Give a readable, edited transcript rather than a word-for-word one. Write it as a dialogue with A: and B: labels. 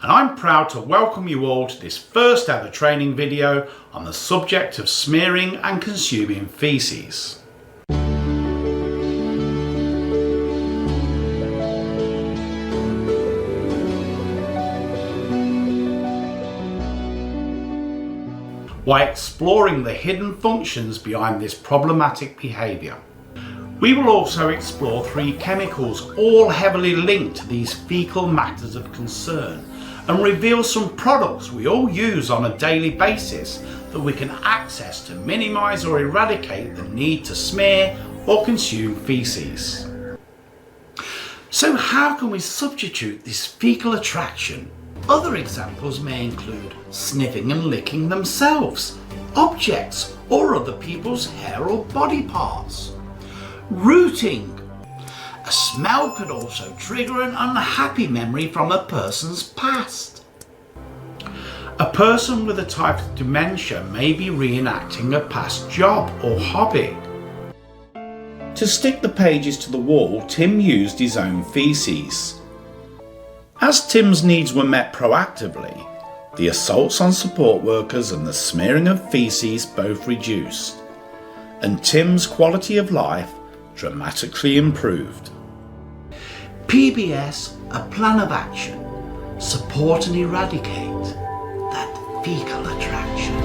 A: and I'm proud to welcome you all to this first ever training video on the subject of smearing and consuming faeces. By exploring the hidden functions behind this problematic behaviour. We will also explore 3 chemicals all heavily linked to these fecal matters of concern and reveal some products we all use on a daily basis that we can access to minimise or eradicate the need to smear or consume faeces. So how can we substitute this fecal attraction? Other examples may include sniffing and licking themselves, objects or other people's hair or body parts. Rooting. A smell could also trigger an unhappy memory from a person's past. A person with a type of dementia may be reenacting a past job or hobby. To stick the pages to the wall, Tim used his own faeces. As Tim's needs were met proactively, the assaults on support workers and the smearing of faeces both reduced, and Tim's quality of life dramatically improved. PBS, a plan of action, support and eradicate that fecal attraction.